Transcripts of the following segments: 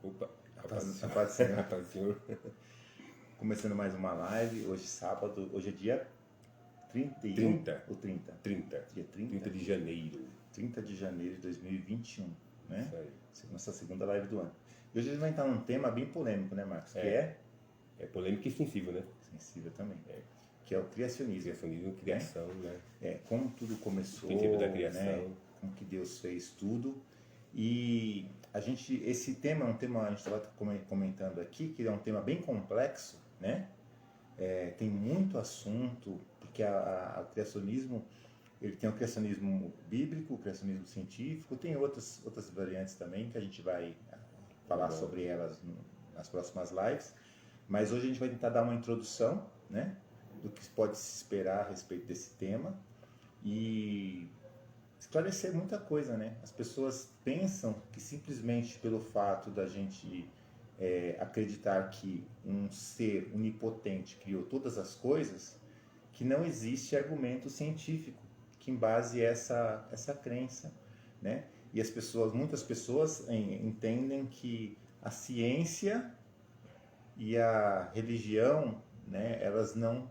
Opa, A paz do Senhor. Começando mais uma live, hoje sábado, hoje é dia 31 ou 30? 30. Dia 30? 30 de janeiro. 30 de janeiro de 2021, né? Isso aí. Nossa segunda live do ano. E hoje a gente vai entrar num tema bem polêmico, né, Marcos? Que é É polêmico e sensível, né? sensível também. Que é o criacionismo. Criacionismo, criação, né? Como tudo começou, O princípio da criação. né? Como que Deus fez tudo. E esse tema é um tema, a gente estava comentando aqui, que é um tema bem complexo, né? Tem muito assunto, porque o criacionismo, ele tem o criacionismo bíblico, o criacionismo científico, tem outras variantes também, que a gente vai falar sobre elas nas próximas lives. Mas hoje a gente vai tentar dar uma introdução, né? Do que pode se esperar a respeito desse tema e esclarecer muita coisa, né? As pessoas pensam que simplesmente pelo fato da gente acreditar que um ser onipotente criou todas as coisas, que não existe argumento científico que embase essa crença, né? E muitas pessoas entendem que a ciência e a religião, né, elas não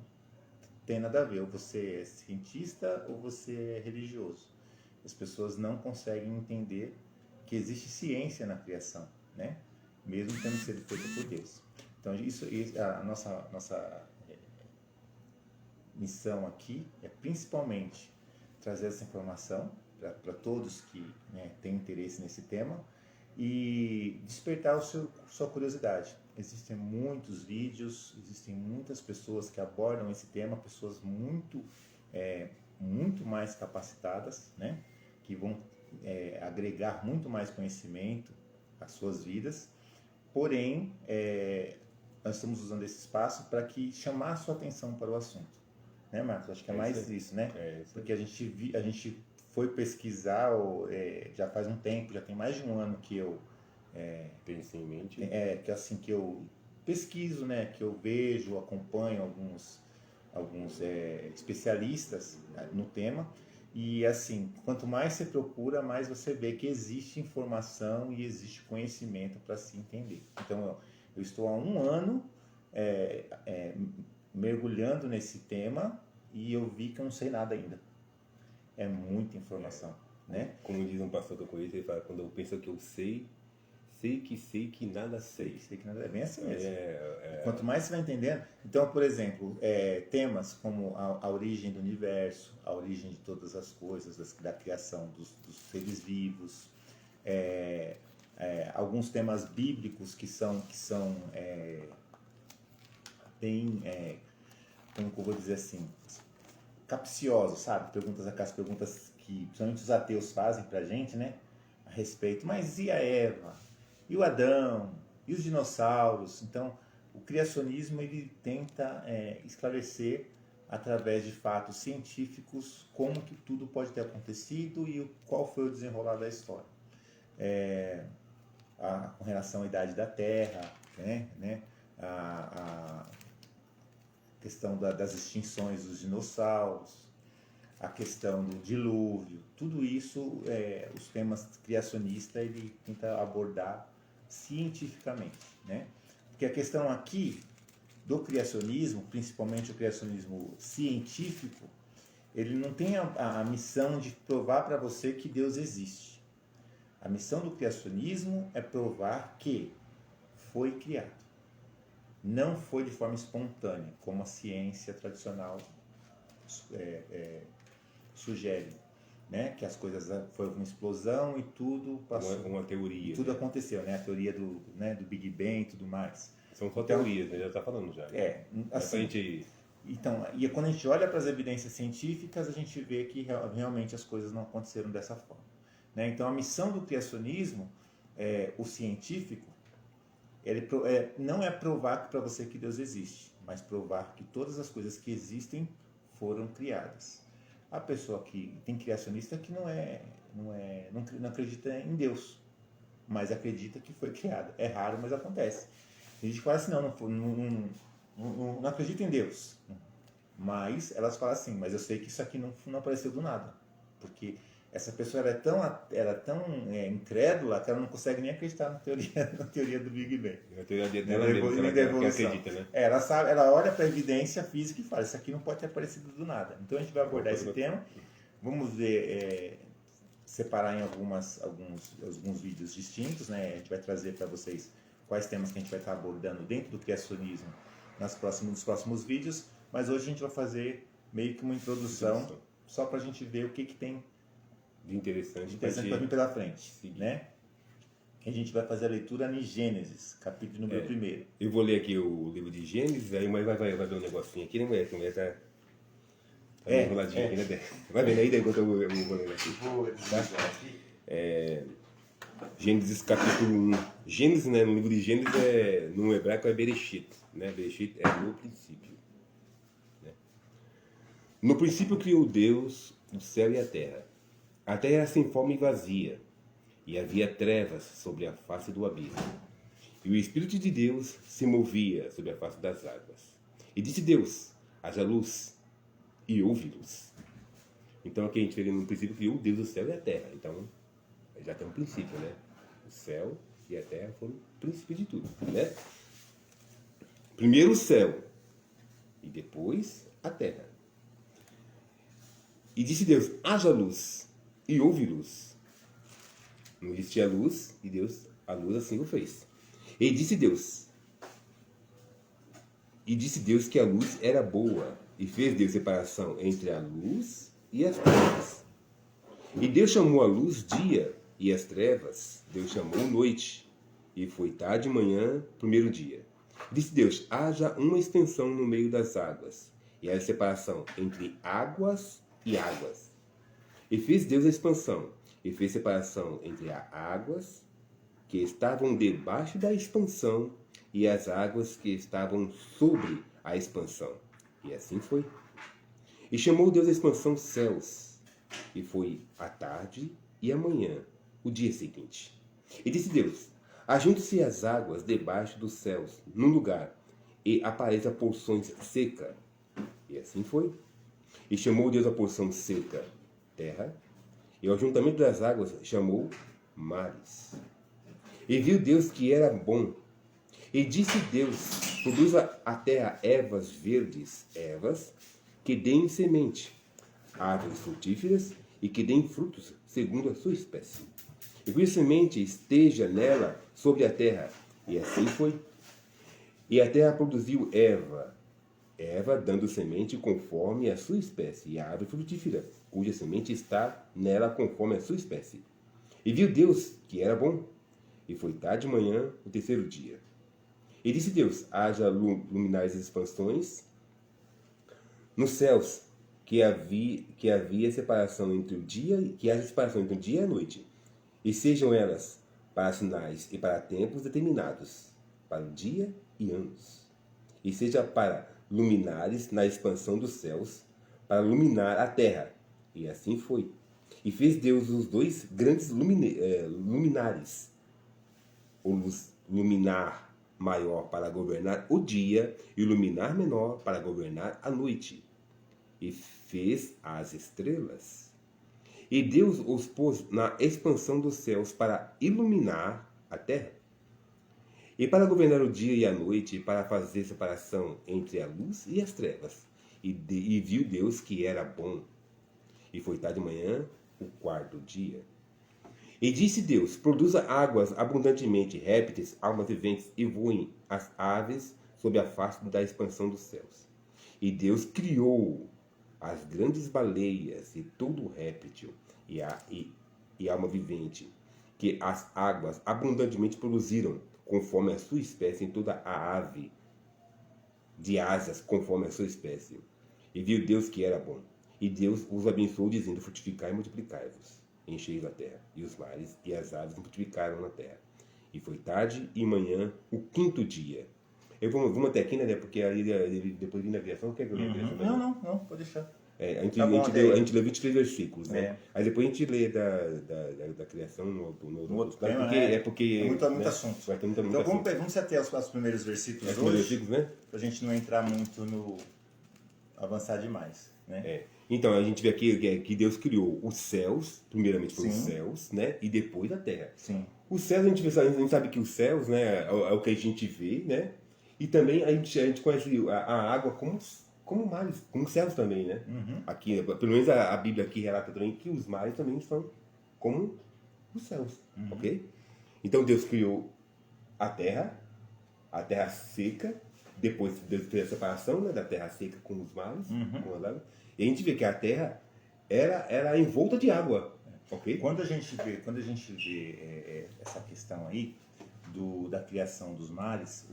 têm nada a ver. Ou você é cientista ou você é religioso. As pessoas não conseguem entender que existe ciência na criação, né? Mesmo tendo sido feita por Deus. Então, a nossa missão aqui é principalmente trazer essa informação para todos que, né, têm interesse nesse tema e despertar sua curiosidade. Existem muitos vídeos, existem muitas pessoas que abordam esse tema, pessoas muito mais capacitadas, né, que vão agregar muito mais conhecimento às suas vidas. Porém, nós estamos usando esse espaço para chamar a sua atenção para o assunto, né, Marcos? Acho que é mais isso, né? Porque a gente foi pesquisar, já faz um tempo, já tem mais de um ano que eu Pense em mente. que eu pesquiso, né? Que eu vejo, acompanho alguns especialistas no tema. E assim, quanto mais você procura, mais você vê que existe informação e existe conhecimento para se entender. Então, eu estou há um ano mergulhando nesse tema e eu vi que eu não sei nada ainda. É muita informação, né? Como diz um pastor que eu conheço, ele fala, quando eu penso que eu sei que nada sei. Sei que nada é bem assim mesmo. Quanto mais você vai entendendo... Então, por exemplo, temas como a origem do universo, a origem de todas as coisas, da criação dos seres vivos, alguns temas bíblicos que são bem... como que eu vou dizer assim? Capciosos, sabe? Aquelas perguntas que principalmente os ateus fazem pra gente, né? A respeito, mas e a Eva? E o Adão? E os dinossauros? Então, o criacionismo, ele tenta esclarecer através de fatos científicos como que tudo pode ter acontecido e qual foi o desenrolar da história. Com relação à idade da Terra, né? A questão das extinções dos dinossauros, a questão do dilúvio, tudo isso, os temas criacionistas, ele tenta abordar cientificamente, né? Porque a questão aqui do criacionismo, principalmente o criacionismo científico, ele não tem a missão de provar para você que Deus existe. A missão do criacionismo é provar que foi criado. Não foi de forma espontânea, como a ciência tradicional sugere, né? Que as coisas foi uma explosão e tudo passou. Uma teoria. E tudo aconteceu, né? A teoria do Big Bang e tudo mais. São só teorias, né? Já está falando já. Assim, então, e quando a gente olha para as evidências científicas, a gente vê que realmente as coisas não aconteceram dessa forma, né? Então, a missão do criacionismo, o científico, ele não é provar para você que Deus existe, mas provar que todas as coisas que existem foram criadas. A pessoa que tem criacionista que não acredita em Deus, mas acredita que foi criada. É raro, mas acontece. Tem gente que fala assim, não acredita em Deus. Mas elas falam assim, mas eu sei que isso aqui não apareceu do nada. Porque essa pessoa ela é tão incrédula que ela não consegue nem acreditar na teoria do Big Bang. A teoria Da dela mesmo, que ela evolução. acredita, né? Ela sabe, ela olha para a evidência física e fala, isso aqui não pode ter aparecido do nada. Então a gente vai abordar esse tema, vamos ver, separar em alguns vídeos distintos, né? A gente vai trazer para vocês quais temas que a gente vai estar abordando dentro do criacionismo nos próximos vídeos, mas hoje a gente vai fazer meio que uma introdução só para a gente ver o que tem De interessante para vir pela frente, né? A gente vai fazer a leitura em Gênesis, capítulo número 1. Eu vou ler aqui o livro de Gênesis, aí vai ver um negocinho aqui, né, mulher? Que a mulher tá enroladinha aqui, né? Vai vendo aí, enquanto eu vou ler aqui. Gênesis capítulo 1. Gênesis, né, no livro de Gênesis, no hebraico é Bereshit, né? Bereshit é no princípio. Né? No princípio criou Deus o céu e a terra. A terra era sem forma e vazia, e havia trevas sobre a face do abismo. E o Espírito de Deus se movia sobre a face das águas. E disse Deus, haja luz, e houve luz. Então aqui a gente vê no princípio criou Deus o céu e a terra. Então já tem um princípio, né? O céu e a terra foram o princípio de tudo, né? Primeiro o céu, e depois a terra. E disse Deus, haja luz, e houve luz. Não existia luz, e Deus, a luz assim o fez. E disse Deus que a luz era boa, e fez Deus separação entre a luz e as trevas. E Deus chamou a luz dia, e as trevas Deus chamou noite. E foi tarde e manhã, primeiro dia. Disse Deus, haja uma extensão no meio das águas, e haja separação entre águas e águas. E fez Deus a expansão, e fez separação entre as águas que estavam debaixo da expansão e as águas que estavam sobre a expansão. E assim foi. E chamou Deus a expansão céus, e foi a tarde e a manhã, o dia seguinte. E disse Deus, ajunte-se as águas debaixo dos céus, num lugar, e apareça porções seca. E assim foi. E chamou Deus a porção seca, terra, e ao juntamento das águas chamou mares. E viu Deus que era bom. E disse Deus, produza a terra ervas verdes, ervas que deem semente, árvores frutíferas e que deem frutos segundo a sua espécie. E cuja semente esteja nela sobre a terra. E assim foi. E a terra produziu erva dando semente conforme a sua espécie, e a árvore frutífera, cuja semente está nela conforme a sua espécie. E viu Deus que era bom. E foi tarde de manhã, o terceiro dia. E disse Deus, haja luminares expansões nos céus, que havia separação entre o dia, que haja separação entre o dia e a noite, e sejam elas para sinais e para tempos determinados, para o dia e anos, e seja para luminares na expansão dos céus, para iluminar a terra. E assim foi. E fez Deus os dois grandes luminares, o luminar maior para governar o dia e o luminar menor para governar a noite. E fez as estrelas. E Deus os pôs na expansão dos céus para iluminar a terra. E para governar o dia e a noite, e para fazer separação entre a luz e as trevas. E viu Deus que era bom. E foi tarde de manhã, o quarto dia. E disse Deus, produza águas abundantemente, répteis, almas viventes, e voem as aves sob a face da expansão dos céus. E Deus criou as grandes baleias e todo o réptil e alma vivente, que as águas abundantemente produziram, conforme a sua espécie, em toda a ave de asas, conforme a sua espécie. E viu Deus que era bom. E Deus os abençoou, dizendo, frutificai e multiplicai-vos, enchei a terra, e os mares e as aves multiplicaram na terra. E foi tarde e manhã, o quinto dia. Vamos até aqui, né? Porque aí depois vindo a criação, quer que eu leia a criação? Não, pode deixar. A gente lê 23 versículos, né? Aí depois a gente lê da criação no outro tema, porque muito assunto. Vai ter muito então assunto. Vamos se ater aos primeiros versículos hoje, versículos, né? Pra gente não entrar muito no avançar demais, né? Então, a gente vê aqui que Deus criou os céus, primeiramente foi os Sim. céus, né? E depois a terra. Sim. Os céus, a gente sabe que os céus, né, é o que a gente vê, né? E também a gente conhece a água como mares, como céus também, né? Uhum. Aqui, pelo menos a Bíblia aqui relata também que os mares também são como os céus, ok? Então Deus criou a terra seca, depois Deus fez a separação, né, da terra seca com os mares, com as águas, e a gente vê que a terra era envolta de água, ok? Quando a gente vê essa questão aí da criação dos mares,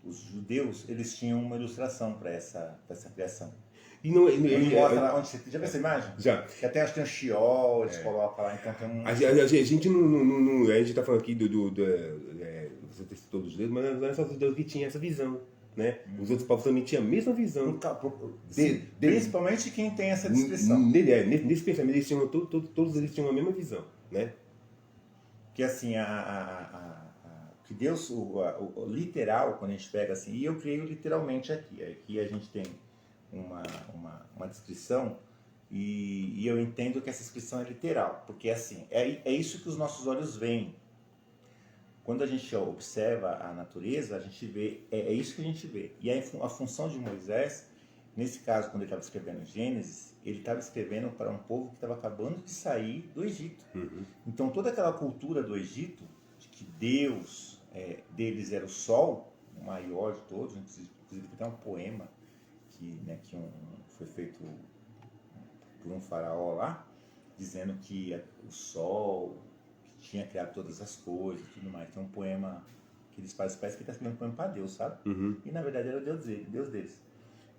os judeus eles tinham uma ilustração para essa criação. E não, Ele mostra lá onde você já viu essa imagem? já. Que até acho que tem um Sheol, eles colocam lá, então tem um. A gente não. A gente está falando aqui você citou dos judeus, mas não é só os judeus que tinham essa visão. Né? Os outros povos também tinham a mesma visão. Principalmente quem tem essa descrição. Nesse pensamento, todos eles tinham a mesma visão. Né? Que assim, que Deus, o literal, quando a gente pega assim, e eu creio literalmente aqui. Aqui a gente tem uma descrição e eu entendo que essa descrição é literal, porque assim, é isso que os nossos olhos veem. Quando a gente observa a natureza, a gente vê, é isso que a gente vê. E a função de Moisés, nesse caso, quando ele estava escrevendo Gênesis, ele estava escrevendo para um povo que estava acabando de sair do Egito. Então, toda aquela cultura do Egito, de que Deus deles era o sol, o maior de todos, inclusive tem até um poema que foi feito por um faraó lá, dizendo que o sol tinha criado todas as coisas e tudo mais. Tem um poema que eles fazem, parece que ele está escrevendo um poema para Deus, sabe? E na verdade era o Deus deles.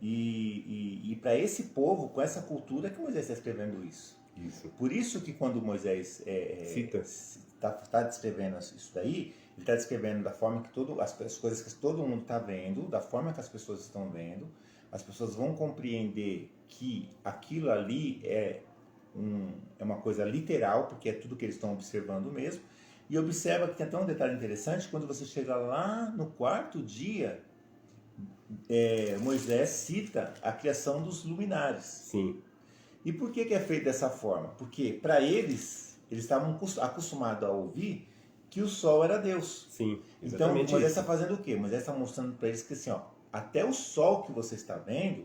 E para esse povo, com essa cultura, que Moisés está escrevendo isso. Por isso que quando Moisés está descrevendo isso daí, ele está descrevendo da forma que as coisas que todo mundo está vendo, da forma que as pessoas estão vendo, as pessoas vão compreender que aquilo ali é uma coisa literal, porque é tudo que eles estão observando mesmo. E observa que tem até um detalhe interessante, quando você chega lá no quarto dia, Moisés cita a criação dos luminares. Sim. E por que é feito dessa forma? Porque para eles estavam acostumados a ouvir que o sol era Deus. Sim, então Moisés está fazendo o quê? Moisés está mostrando para eles que assim, até o sol que você está vendo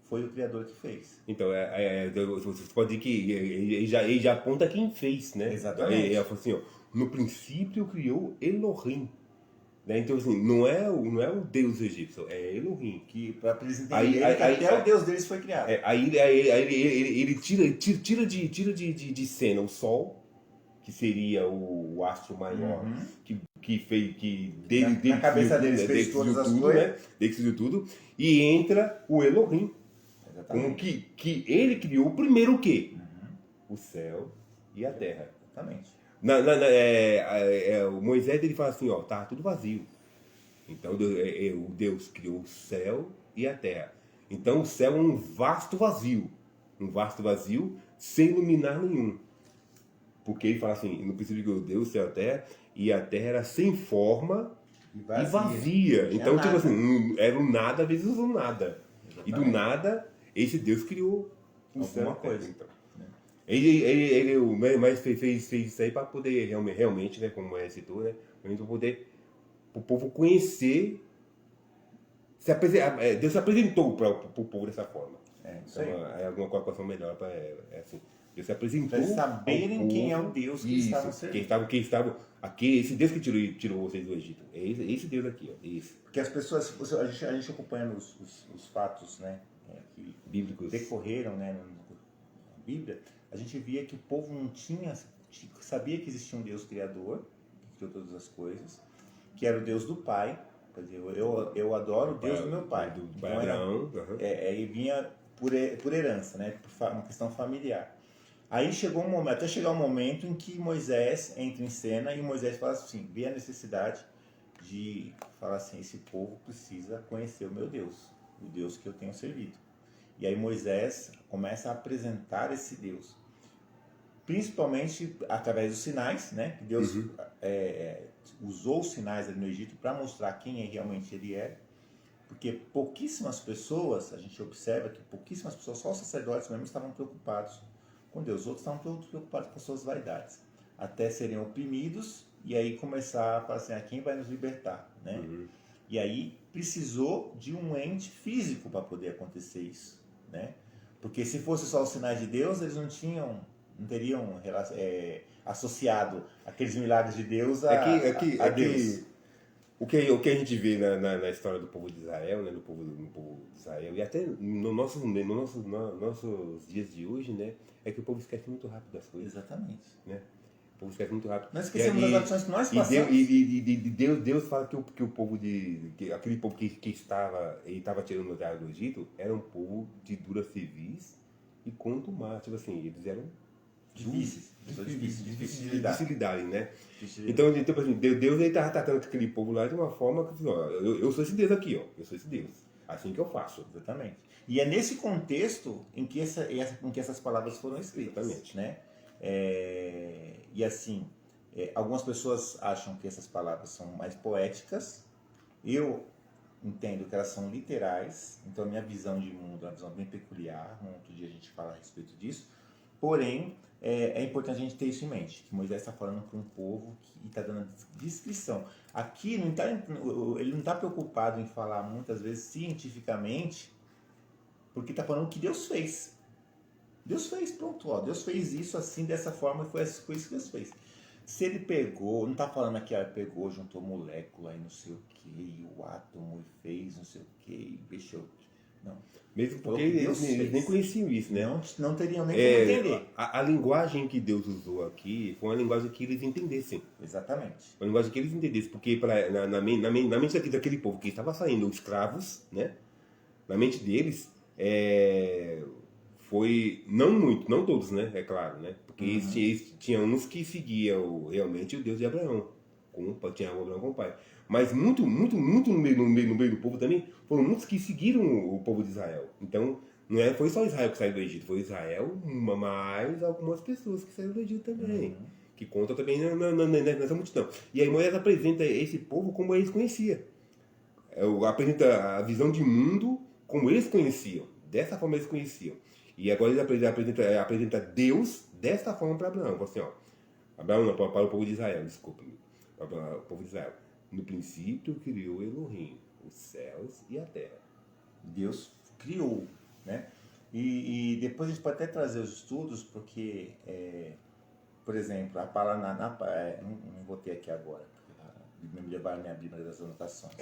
foi o Criador que fez. Então, você pode dizer que ele já aponta quem fez, né? Exatamente. Ele fala assim, no princípio criou Elohim. Né? Então, assim, não é o Deus egípcio, é Elohim. Que para eles entenderem que até o Deus deles foi criado. Aí ele tira de cena o Sol, que seria o astro maior, que dele na cabeça deles fez todas as coisas. Né? Dele que tudo, e entra o Elohim. Como que ele criou primeiro o quê? O céu e a terra. Exatamente. O Moisés ele fala assim, tá tudo vazio. Então o Deus criou o céu e a terra. Então o céu é um vasto vazio sem luminar nenhum. Porque ele fala assim, no princípio criou Deus, o céu e a terra era sem forma e vazia. Então, tipo assim, era o nada vezes o nada. Exatamente. E do nada, esse Deus criou alguma coisa. Então. Ele fez isso aí para poder realmente, né, como é citou, né, para poder o povo conhecer, Deus se apresentou para o povo dessa forma. Isso aí. Então, é alguma colocação melhor para assim. Deus se apresentou para saberem quem é o Deus que estavam servindo. Aqui, esse Deus que tirou vocês do Egito. É esse Deus aqui, esse. Porque as pessoas, a gente acompanhando os fatos, né, que bíblicos decorreram, né, na Bíblia, a gente via que o povo não sabia que existia um Deus criador, que criou todas as coisas, que era o Deus do Pai. Quer dizer, eu adoro o Deus do meu pai. Do pai Abraão. E vinha por herança, né, por uma questão familiar. Aí até chegar um momento em que Moisés entra em cena e Moisés fala assim, vê a necessidade de falar assim, esse povo precisa conhecer o meu Deus, o Deus que eu tenho servido. E aí Moisés começa a apresentar esse Deus, principalmente através dos sinais, né? Que Deus usou os sinais ali no Egito para mostrar quem realmente ele é. Porque pouquíssimas pessoas, a gente observa que pouquíssimas pessoas, só os sacerdotes mesmo estavam preocupados com Deus. Os outros estavam todos preocupados com as suas vaidades. Até serem oprimidos e aí começar a falar assim, quem vai nos libertar, né? E aí precisou de um ente físico para poder acontecer isso, né? Porque se fosse só os sinais de Deus, eles não teriam associado aqueles milagres de Deus a Deus. O que a gente vê na história do povo de Israel, né, no povo de Israel, e até no nossos dias de hoje, né, é que o povo esquece muito rápido das coisas. Exatamente. Né? O povo esquece muito rápido. Nós esquecemos das ações que nós passamos. E Deus fala que o povo aquele povo que estava tirando o do Egito, era um povo de dura cerviz e quanto mais, tipo assim, eles eram difíceis de lidarem, né? Então, assim, Deus ele estava tratando aquele povo lá de uma forma que, assim, ó, eu sou esse Deus aqui, ó, eu sou esse Deus, assim que eu faço. Exatamente. E é nesse contexto em que essas palavras foram escritas. Exatamente. Né? E assim, algumas pessoas acham que essas palavras são mais poéticas. Eu entendo que elas são literais. Então, a minha visão de mundo é uma visão bem peculiar. Um outro dia a gente fala a respeito disso. Porém, é importante a gente ter isso em mente, que Moisés está falando para um povo que está dando descrição. Aqui ele não está preocupado em falar muitas vezes cientificamente, porque está falando o que Deus fez. Deus fez, pronto, ó, Deus fez isso assim, dessa forma, e foi isso que Deus fez. Se ele pegou, não está falando aqui, pegou, juntou molécula e não sei o que, e o átomo e fez não sei o que, e mexeu. Não. Mesmo porque eles nem conheciam isso, né? Não teriam nem como entender. A linguagem que Deus usou aqui foi uma linguagem que eles entendessem. Exatamente. Uma linguagem que eles entendessem, porque na mente daquele povo que estava saindo escravos, né? Na mente deles, foi, não todos, né? É claro, né? Porque eles tinham uns que seguiam realmente o Deus de Abraão, tinha Abraão como pai. Mas muito no meio do povo também, foram muitos que seguiram o povo de Israel. Então, não foi só Israel que saiu do Egito, foi Israel, mais algumas pessoas que saíram do Egito também, que contam também nessa multidão. E aí Moisés apresenta esse povo como eles conheciam. Apresenta a visão de mundo como eles conheciam, dessa forma eles conheciam. E agora ele apresenta Deus dessa forma para Abraão. Assim, ó, Abraão não, para o povo de Israel, desculpa-me, para o povo de Israel. No princípio criou Elohim, os céus e a terra. Deus criou, né? E depois a gente pode até trazer os estudos, porque, por exemplo, a palavra não vou ter aqui agora, porque me levaram a minha Bíblia das anotações.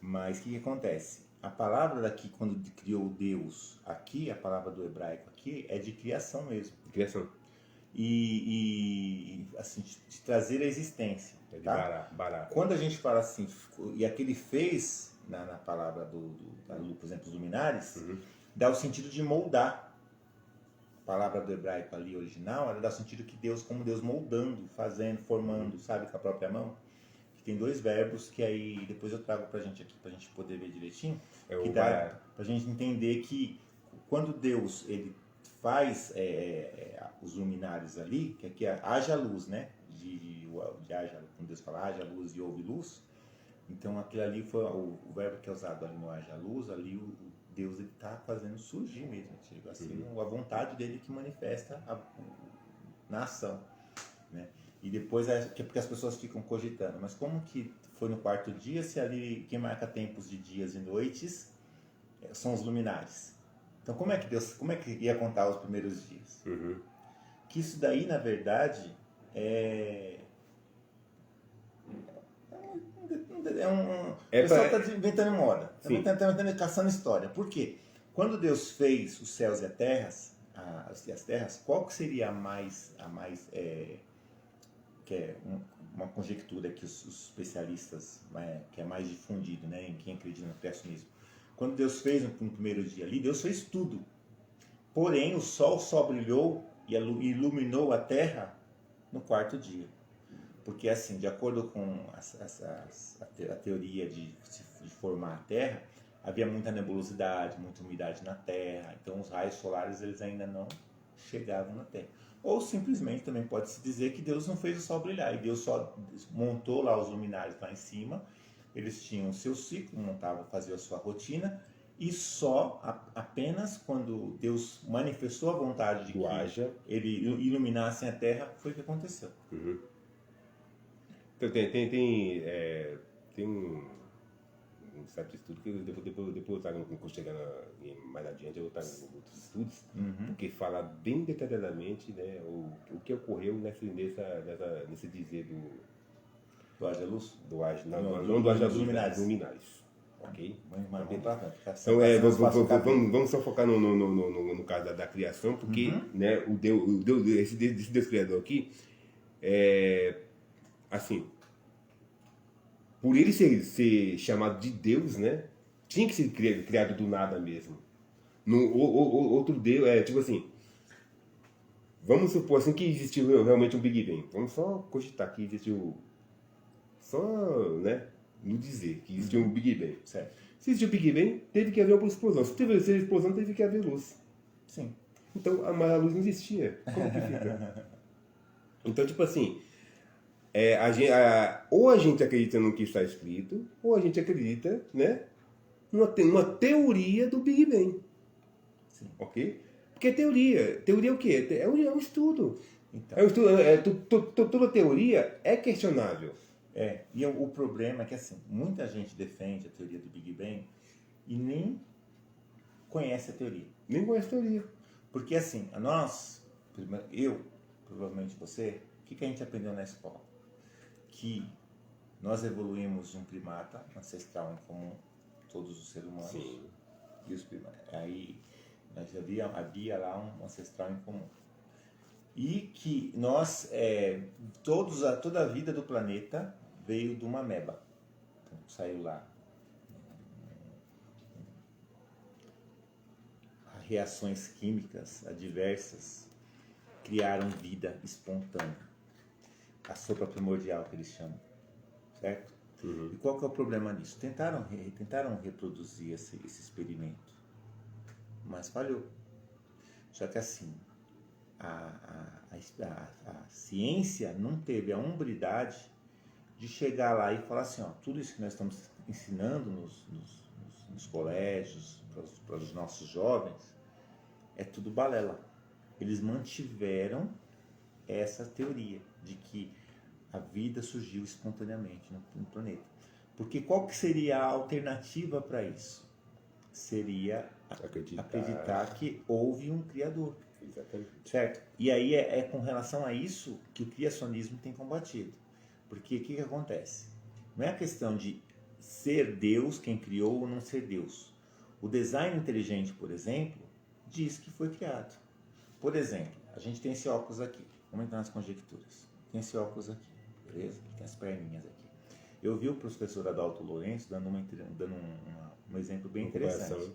Mas o que acontece? A palavra daqui, quando criou Deus aqui, a palavra do hebraico aqui, é de criação mesmo. Criação. E assim, de trazer a existência. É de tá? barato. Quando a gente fala assim, e aquele fez, na palavra por exemplo, os luminares, dá o sentido de moldar. A palavra do hebraico ali, original, ela dá o sentido que Deus, como Deus moldando, fazendo, formando, sabe, com a própria mão. Tem dois verbos que aí depois eu trago pra gente aqui, pra gente poder ver direitinho, que dá pra gente entender que quando Deus ele faz os luminares ali, que aqui haja luz, né? De haja, quando Deus fala haja luz e houve luz, então aquilo ali foi o verbo que é usado ali no haja luz, ali o Deus ele tá fazendo surgir mesmo, assim, a vontade dele que manifesta na ação, né? E depois porque as pessoas ficam cogitando, mas como que foi no quarto dia, se ali quem marca tempos de dias e noites são os luminares? Então como é que ia contar os primeiros dias? Que isso daí, na verdade, o pessoal está inventando moda, está caçando história. Por quê? Quando Deus fez os céus e as terras, qual que seria a mais que é uma conjectura que os especialistas, que é mais difundido, né, em quem acredita no criacionismo. Quando Deus fez no primeiro dia ali, Deus fez tudo. Porém, o sol só brilhou e iluminou a terra no quarto dia. Porque, assim, de acordo com a teoria de formar a terra, havia muita nebulosidade, muita umidade na terra. Então, os raios solares eles ainda não chegavam na terra. Ou simplesmente também pode-se dizer que Deus não fez o sol brilhar, e Deus só montou lá os luminares lá em cima, Eles tinham o seu ciclo, montavam, faziam a sua rotina, e apenas quando Deus manifestou a vontade de que haja. ele iluminasse a Terra, foi o que aconteceu. Uhum. Então, tem um certo estudo que depois eu trago, quando chegar mais adiante, eu vou trago outros estudos, que fala bem detalhadamente, né, o que ocorreu nesse dizer Do haja luz? do haja, Não, do haja dos luz, luminares. luminares. Ok? Então, Vamos só focar no caso da criação, porque né, esse Deus criador aqui, assim, por ele ser chamado de Deus, né, tinha que ser criado do nada mesmo. Outro Deus, tipo assim, vamos supor assim que existiu realmente um Big Bang. Vamos só cogitar que existiu, só, né, no dizer que existiu um Big Bang. certo. Se existiu o Big Bang, teve que haver uma explosão. Se teve explosão, teve que haver luz. Sim. Então, mas a luz não existia. Como que fica? Então, tipo assim, ou a gente acredita no que está escrito, ou a gente acredita, né, numa teoria do Big Bang. Sim. Ok? Porque teoria é o quê? É um estudo. Então, É um estudo, toda teoria é questionável. e o problema é que, assim, muita gente defende a teoria do Big Bang e nem conhece a teoria. Nem conhece teoria. Porque, assim, provavelmente você, o que a gente aprendeu na escola? Que nós evoluímos de um primata ancestral em comum, todos os seres humanos. Sim. E os primatas. Aí nós havia lá um ancestral em comum. E que nós, toda a vida do planeta veio de uma ameba. Então, saiu lá. Reações químicas adversas criaram vida espontânea. A sopa primordial que eles chamam. Certo? Uhum. E qual que é o problema nisso? Tentaram reproduzir esse experimento, mas falhou. Só que assim, a ciência não teve a hombridade de chegar lá e falar assim, ó, tudo isso que nós estamos ensinando nos colégios, para os nossos jovens, é tudo balela. Eles mantiveram essa teoria de que a vida surgiu espontaneamente no planeta. Porque qual que seria a alternativa para isso? Seria acreditar que houve um Criador. Exatamente. Certo? E aí é com relação a isso que o criacionismo tem combatido. Porque o que acontece? Não é a questão de ser Deus quem criou ou não ser Deus. O design inteligente, por exemplo, diz que foi criado. Por exemplo, a gente tem esse óculos aqui. Vamos entrar nas conjecturas. Tem esse óculos aqui, beleza? Tem as perninhas aqui. Eu vi o professor Adalto Lourenço dando um exemplo bem interessante.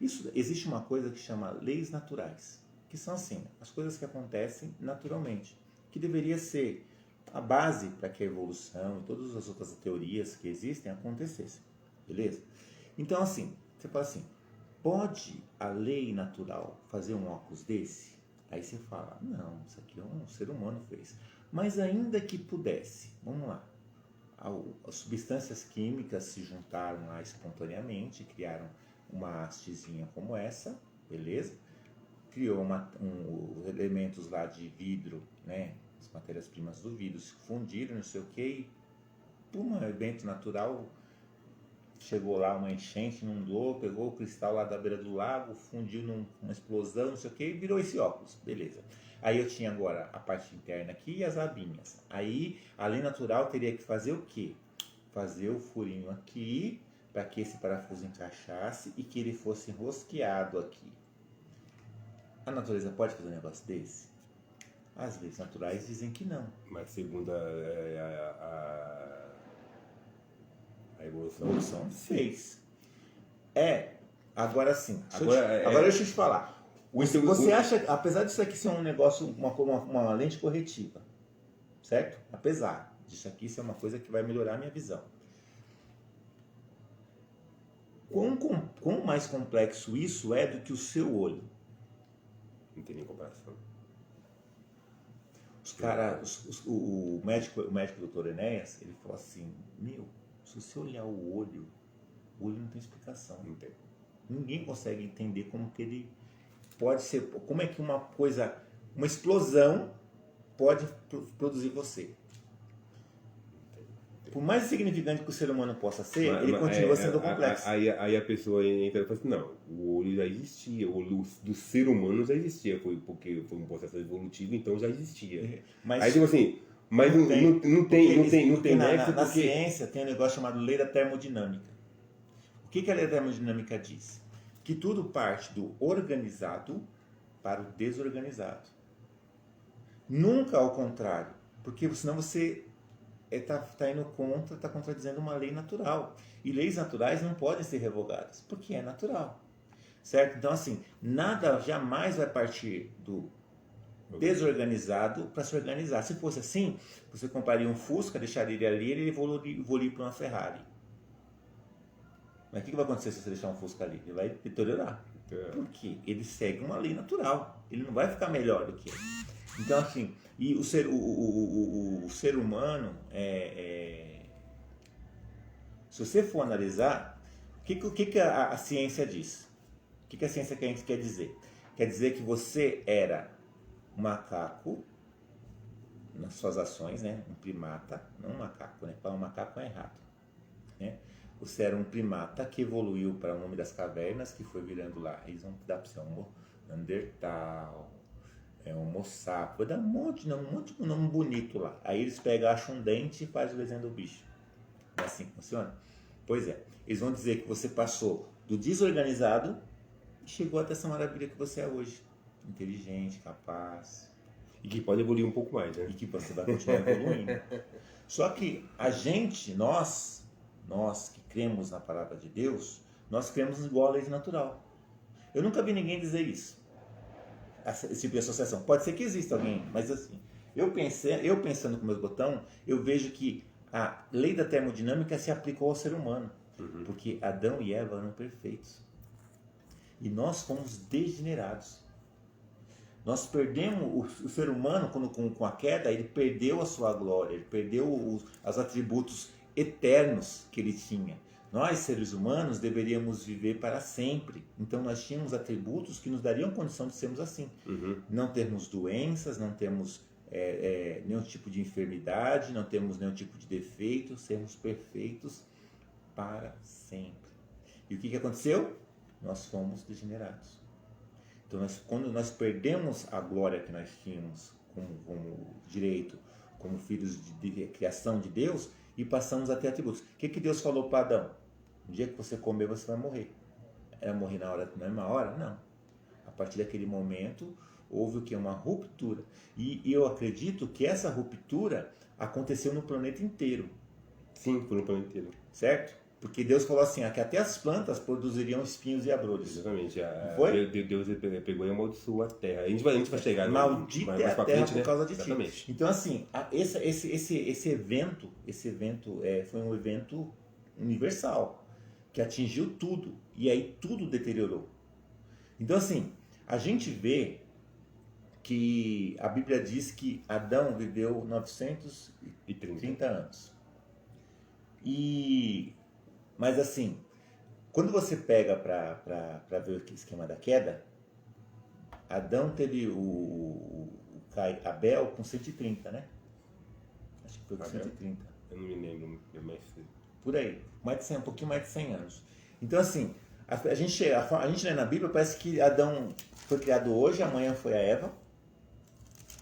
Existe uma coisa que chama leis naturais, que são assim, as coisas que acontecem naturalmente, que deveria ser a base para que a evolução e todas as outras teorias que existem acontecessem, beleza? Então assim, você fala assim, pode a lei natural fazer um óculos desse? Aí você fala, não, isso aqui um ser humano fez. Mas ainda que pudesse, vamos lá, as substâncias químicas se juntaram lá espontaneamente, criaram uma hastezinha como essa, beleza? Criou elementos lá de vidro, né? As matérias-primas do vidro se fundiram, não sei o que, e um evento natural, chegou lá uma enchente, inundou, pegou o cristal lá da beira do lago, fundiu numa explosão, não sei o que, e virou esse óculos, beleza. Aí eu tinha agora a parte interna aqui e as abinhas. Aí a lei natural teria que fazer o quê? Fazer o furinho aqui, para que esse parafuso encaixasse e que ele fosse enrosqueado aqui. A natureza pode fazer um negócio desse? As leis naturais dizem que não. Mas segundo a evolução fez. Agora sim. Agora Deixa eu te falar. Você acha, apesar disso aqui ser um negócio, uma lente corretiva, certo? Apesar disso aqui ser uma coisa que vai melhorar a minha visão. Quão mais complexo isso é do que o seu olho? Não tem nem comparação. O médico Dr. Enéas, ele falou assim, Se você olhar o olho não tem explicação. Não tem. Ninguém consegue entender como que ele pode ser, como é que uma coisa, uma explosão pode produzir você. Por mais insignificante que o ser humano possa ser, ele continua sendo complexo. Aí a pessoa entra e fala assim, não, o olho já existia, o olho do ser humano já existia, porque foi um processo evolutivo, então já existia. Mas aí tipo assim, mas não tem nexo na ciência tem um negócio chamado lei da termodinâmica. O que a lei da termodinâmica diz? Que tudo parte do organizado para o desorganizado. Nunca ao contrário, porque senão você está indo contra, está contradizendo uma lei natural. E leis naturais não podem ser revogadas, porque é natural. Certo? Então, assim, nada jamais vai partir do desorganizado para se organizar. Se fosse assim, você compraria um Fusca, deixaria ele ali, ele evoluir para uma Ferrari. Mas o que vai acontecer se você deixar um Fusca ali? Ele vai deteriorar. Por quê? Ele segue uma lei natural. Ele não vai ficar melhor do que ele. Então, assim, e o ser humano, se você for analisar, o que a ciência diz? O que a ciência quer dizer? Quer dizer que você era um macaco nas suas ações, né? Um primata, não um macaco, né? Para um macaco é errado, né? Você era um primata que evoluiu para o homem das cavernas, que foi virando lá. Eles vão dar para você um Neandertal, Homo sapiens, vai dar um monte de nome bonito lá. Aí eles pegam, acham um dente e fazem o desenho do bicho. É assim que funciona? Pois é. Eles vão dizer que você passou do desorganizado e chegou até essa maravilha que você é hoje. Inteligente, capaz. E que pode evoluir um pouco mais, né? E que você vai continuar evoluindo. Só que a gente, nós que cremos na palavra de Deus, nós cremos igual a lei natural. Eu nunca vi ninguém dizer isso. Esse tipo de associação. Pode ser que exista alguém, mas assim, eu pensando com meus botões, eu vejo que a lei da termodinâmica se aplicou ao ser humano. Porque Adão e Eva eram perfeitos. E nós fomos degenerados. Nós perdemos, o ser humano, com a queda, ele perdeu a sua glória, ele perdeu os atributos eternos que ele tinha. Nós, seres humanos, deveríamos viver para sempre. Então nós tínhamos atributos que nos dariam condição de sermos assim. Não termos doenças, não temos nenhum tipo de enfermidade, não temos nenhum tipo de defeito, sermos perfeitos para sempre. E o que aconteceu? Nós fomos degenerados. Então quando nós perdemos a glória que nós tínhamos como direito, como filhos de criação de Deus, e passamos a ter atributos. O que Deus falou para Adão? No dia que você comer, você vai morrer. Era morrer na mesma hora? Não. A partir daquele momento, houve o que? Uma ruptura. E eu acredito que essa ruptura aconteceu no planeta inteiro. Sim, foi no planeta inteiro. Certo? Porque Deus falou assim, que até as plantas produziriam espinhos e abrolhos. Exatamente. Foi? Deus pegou e amaldiçoou a terra. A gente vai chegar Maldita é a terra por causa de ti. Exatamente. Então, assim, esse evento foi um evento universal, que atingiu tudo. E aí tudo deteriorou. Então, assim, a gente vê que a Bíblia diz que Adão viveu 930 anos. Mas assim, quando você pega para ver o esquema da queda, Adão teve Abel com 130, né? Acho que foi com 130. Eu não me lembro, mas... Por aí, um pouquinho mais de 100 anos. Então assim, a gente lê na Bíblia, parece que Adão foi criado hoje, amanhã foi a Eva.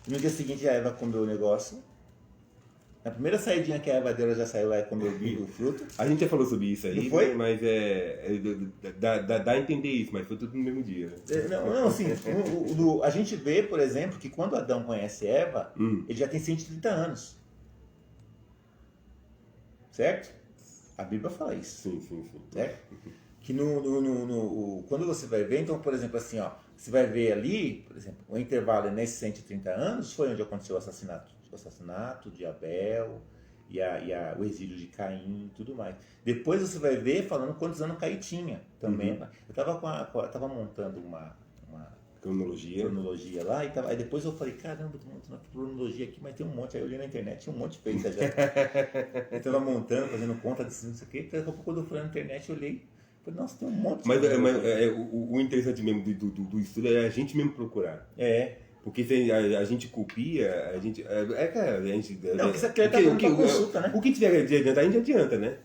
E no dia seguinte a Eva comeu o negócio. Na primeira saidinha que a Eva deu, ela já saiu lá e comeu o fruto. A gente já falou sobre isso aí, não foi? Mas dá a entender isso, mas foi tudo no mesmo dia. Não, assim, a gente vê, por exemplo, que quando Adão conhece Eva, ele já tem 130 anos. Certo? A Bíblia fala isso. Sim. Certo? Que quando você vai ver, então, por exemplo, assim, você vai ver ali, por exemplo, o intervalo nesses 130 anos foi onde aconteceu o assassinato de Abel e o exílio de Caim e tudo mais. Depois você vai ver falando quantos anos Caim tinha também. Eu estava montando uma cronologia lá, e aí depois eu falei, caramba, tô montando a cronologia aqui, mas tem um monte, aí eu olhei na internet, tinha um monte feita já. Eu tava montando, fazendo conta disso, não sei o quê, daqui a pouco quando eu fui na internet, eu olhei, falei, nossa, tem um monte de o interessante mesmo do estudo é a gente mesmo procurar. É. Porque se a gente copia, a gente. Cara, a gente. Não, isso aqui tá dando pra consulta, né? O que tiver de adiantar, a gente adianta, né?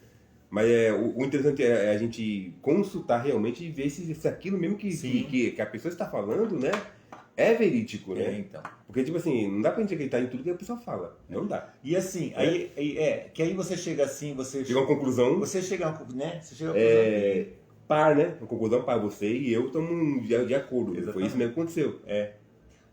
Mas o interessante é a gente consultar realmente e ver se aquilo mesmo que a pessoa está falando, né? É verídico, né? Então. Porque, tipo assim, não dá pra gente acreditar em tudo que a pessoa fala. Não dá. E assim, que aí você chega assim, você... Chega a uma conclusão... Você chega a uma conclusão... Par, né? Uma conclusão par. Você e eu estamos de acordo. Exatamente. Foi isso mesmo que aconteceu.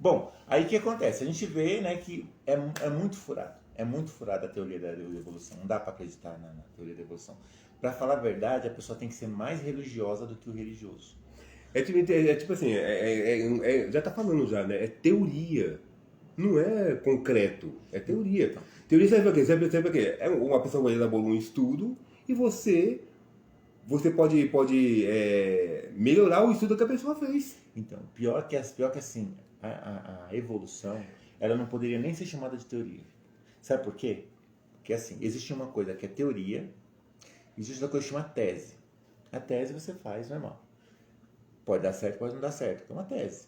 Bom, aí o que acontece? A gente vê, né, que é muito furado. É muito furada a teoria da evolução. Não dá para acreditar na teoria da evolução. Para falar a verdade, a pessoa tem que ser mais religiosa do que o religioso. Tipo assim, já tá falando já, né? É teoria. Não é concreto. É teoria. Teoria serve pra quê? Serve pra quê? Uma pessoa elaborou um estudo e você pode melhorar o estudo que a pessoa fez. Então, pior que assim, a evolução, ela não poderia nem ser chamada de teoria. Sabe por quê? Porque assim, existe uma coisa que é teoria, existe outra coisa que chama tese. A tese você faz normal. Pode dar certo, pode não dar certo. É uma tese.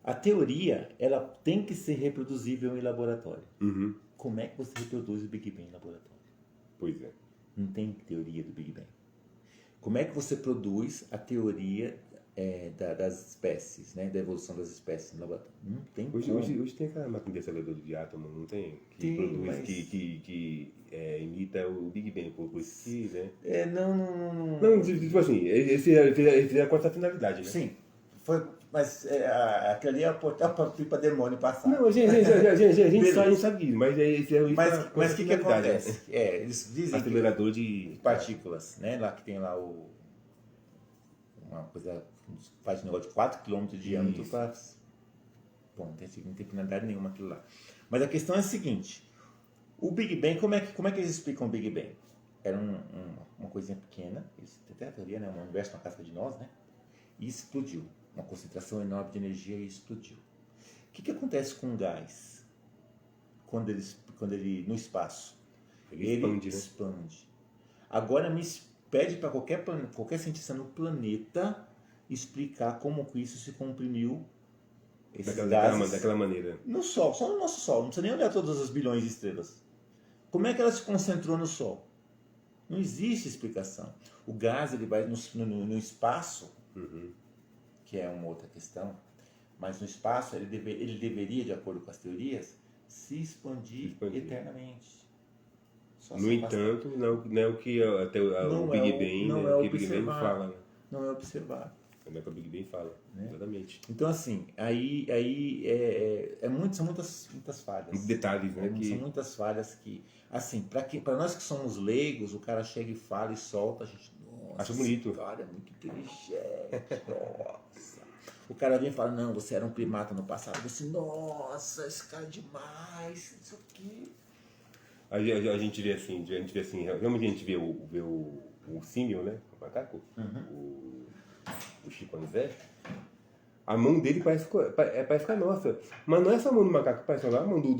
A teoria, ela tem que ser reproduzível em laboratório. Uhum. Como é que você reproduz o Big Bang em laboratório? Pois é. Não tem teoria do Big Bang. Como é que você produz a teoria das espécies, né? Da evolução das espécies no laboratório? Não tem hoje tem aquela máquina de acelerador de átomo, não tem? Que produz, mas... que imita o Big Bang, por isso que, né? Não, tipo assim, eles fizeram com essa finalidade, né? Sim, mas aquele ali é portal para pipa demônio passar. Não, a gente sabe isso, mas eles fizeram isso mas o que acontece? Eles dizem acelerador de partículas, né? Lá que tem lá uma coisa, faz um negócio de 4 km de diâmetro para... Bom, não tem finalidade nenhuma aquilo lá. Mas a questão é a seguinte, o Big Bang, como é que eles explicam o Big Bang? Era uma coisinha pequena, eles têm até a teoria, né? Um universo na casca de nós, né? E explodiu. Uma concentração enorme de energia e explodiu. O que acontece com o gás? Quando ele no espaço? Ele expande. Agora me pede para qualquer cientista no planeta explicar como que isso se comprimiu daquela maneira. No Sol, só no nosso Sol. Não precisa nem olhar todas as bilhões de estrelas. Como é que ela se concentrou no Sol? Não existe explicação. O gás ele vai no espaço, que é uma outra questão, mas no espaço ele deveria, de acordo com as teorias, se expandir. Eternamente. No entanto, não é o que o Big Bang fala. Né? Não é observado. Não é o que o Big Bang fala, né? Exatamente. Então, assim, são muitas falhas. Detalhes, né? São muitas falhas que, assim, para nós que somos leigos, o cara chega e fala e solta, a gente, nossa, acho bonito. Esse cara é muito inteligente, nossa. O cara vem e fala, não, você era um primata no passado. Você, nossa, esse cara é demais, isso aqui. A gente vê assim, realmente a gente vê o símio, né? O macaco, o chimpanzé. A mão dele parece com a nossa. Mas não é só a mão do macaco, parece a mão do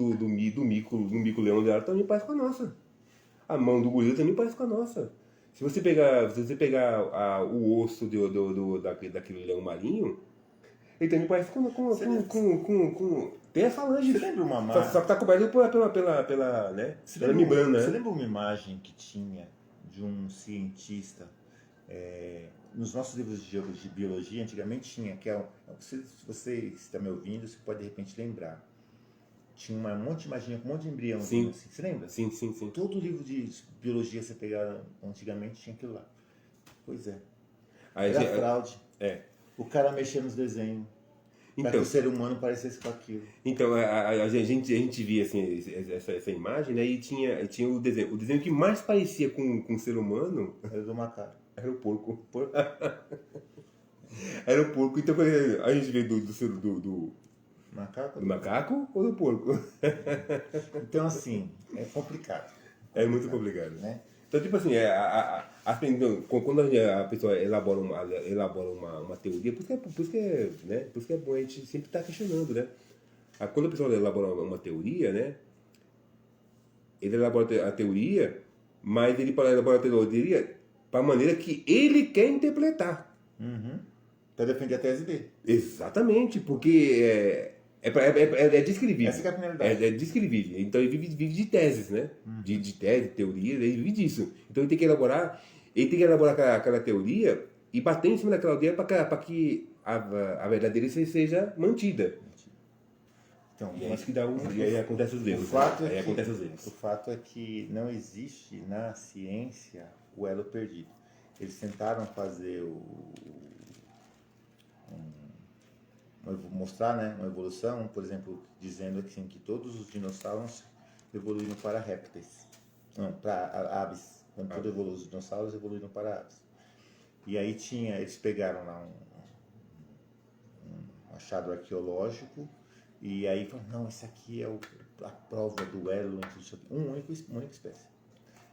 mico-leão dela também parece com a nossa. A mão do gorila também parece com a nossa. Se você pegar o osso daquele leão marinho, ele também parece com tem a falange. Você lembra uma imagem? Só que tá coberto pela membrana. Você lembra uma imagem que tinha de um cientista nos nossos livros de biologia, antigamente tinha, se você está me ouvindo, você pode de repente lembrar. Tinha um monte de imagem, um monte de embriãozinho assim. Você lembra? Sim. Todo livro de biologia você pegar antigamente tinha aquilo lá. Pois é. Era fraude. O cara mexia nos desenhos. Então, para que o ser humano parecesse com aquilo. Então, a gente via assim, essa imagem, né? E tinha o desenho. O desenho que mais parecia com o ser humano... Era do macaco. Era o porco. Era o porco. Então, a gente vê do macaco? Do macaco ou do porco? Então, assim, é complicado. É muito complicado. Né? Então, tipo assim, quando a pessoa elabora uma teoria, por isso que é bom a gente sempre estar questionando, né? Quando a pessoa elabora uma teoria, né? Ele elabora a teoria, mas ele elabora a teoria para a maneira que ele quer interpretar. Uhum. Para defender a tese dele. Exatamente, porque é descrevível. Essa que é a finalidade. É descrevível. Então ele vive de teses, né? De tese, teoria, ele vive disso. Então ele tem que elaborar aquela teoria e bater em cima daquela teoria para que a verdade dele seja mantida. Então, E é isso que dá e aí acontece os erros. O fato é que não existe na ciência o elo perdido. Eles tentaram fazer mostrar, né, uma evolução, por exemplo, dizendo assim, que todos os dinossauros evoluíram para répteis, não, para aves. Quando tudo evoluiu, os dinossauros evoluíram para aves. E aí eles pegaram lá um achado arqueológico e aí falaram, não, esse aqui é a prova do elo entre isso aqui. Uma única espécie.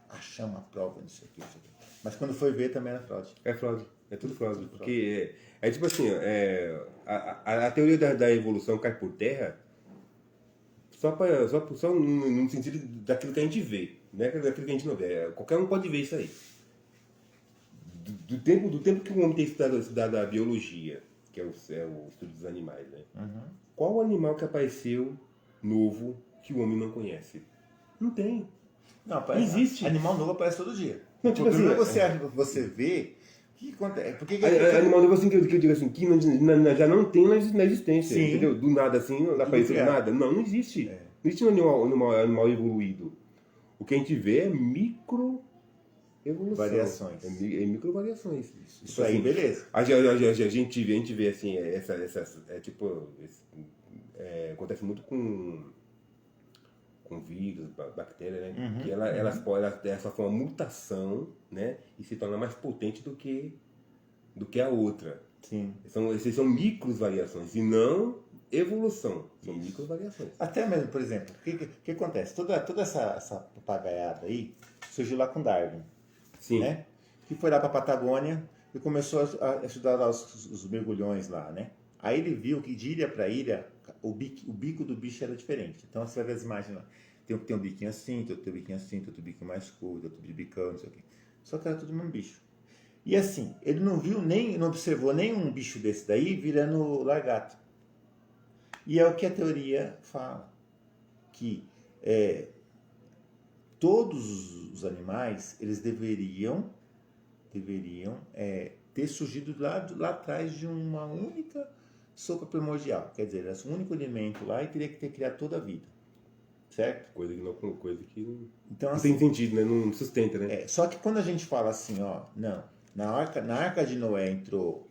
Achamos a prova disso aqui, isso aqui. Mas quando foi ver também era fraude. É fraude. É tudo fraude. Porque tipo assim, a teoria da evolução cai por terra só no sentido daquilo que a gente vê. Não é daquilo que a gente não vê. Qualquer um pode ver isso aí. Do tempo que o homem tem estudado a biologia, que é o estudo dos animais, né? Uhum. Qual o animal que apareceu novo que o homem não conhece? Não tem. Não existe. Animal novo aparece todo dia. Não, tipo assim, você vê, o que acontece? Animal novo assim que eu digo assim, que já não tem na existência, Sim. entendeu? Do nada assim, não apareceu nada. Não existe. Não existe um animal evoluído. O que a gente vê é micro evolução. Variações. É micro variações. Isso aí, beleza. A gente vê assim, acontece muito com vírus, bactéria, né? Uhum, que elas sofrem uma mutação, né? E se torna mais potente do que a outra. Sim. Essas são micro variações e não evolução. São micro variações. Até mesmo, por exemplo, o que acontece? Toda essa papagaiada aí surgiu lá com Darwin. Sim. Né? Que foi lá para a Patagônia e começou a estudar lá os mergulhões lá, né? Aí ele viu que de ilha para ilha o bico do bicho era diferente. Então você vai ver as imagens lá. Tem um biquinho assim, tem outro biquinho assim, tem outro biquinho mais curto, outro bicão, não sei o quê. Só que era tudo o mesmo bicho. E assim, ele não observou nenhum bicho desse daí virando lagarto. E é o que a teoria fala. Que todos os animais, eles deveriam ter surgido lá atrás de uma única sopa primordial. Quer dizer, era um único alimento lá e teria que ter criado toda a vida. Certo? Coisa que então, não assim, tem sentido, né? Não sustenta, né? Só que quando a gente fala assim, ó, não, na arca de Noé entrou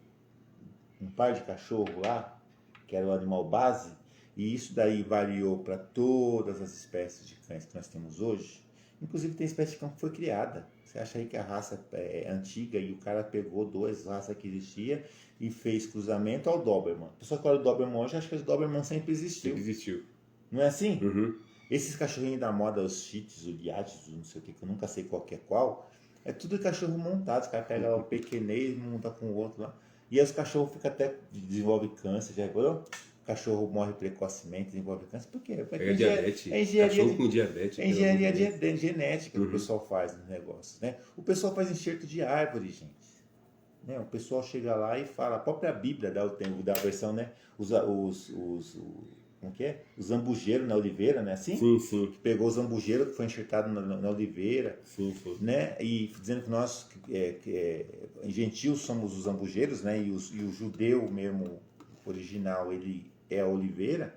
um par de cachorro lá, que era o animal base, e isso daí variou para todas as espécies de cães que nós temos hoje. Inclusive tem espécie de cão que foi criada. Você acha aí que a raça é antiga e o cara pegou duas raças que existiam e fez cruzamento ao Doberman. A pessoa que olha o Doberman hoje acha que o Doberman sempre existiu. Sempre existiu. Não é assim? Uhum. Esses cachorrinhos da moda, os Shih-Tzus, o Liatis, não sei o que eu nunca sei qual que é qual, é tudo cachorro montado. Os caras pegam o pequenês e montam com o outro lá. E aí os cachorros ficam até, desenvolvem câncer, já reparou? O cachorro morre precocemente, desenvolve câncer. Por quê? Porque é diabetes. Cachorro com diabetes. É engenharia genética que o pessoal faz nos negócios, né? O pessoal faz enxerto de árvore, gente. Né? O pessoal chega lá e fala, a própria Bíblia dá a versão, né? Como que é? O zambujeiro na oliveira, né? Assim? Sim, sim. Que pegou o zambujeiro que foi enxertado na oliveira. Sim, sim. Né? E dizendo que nós, gentios, somos os zambujeiros, né? E o judeu mesmo, original, ele é a oliveira.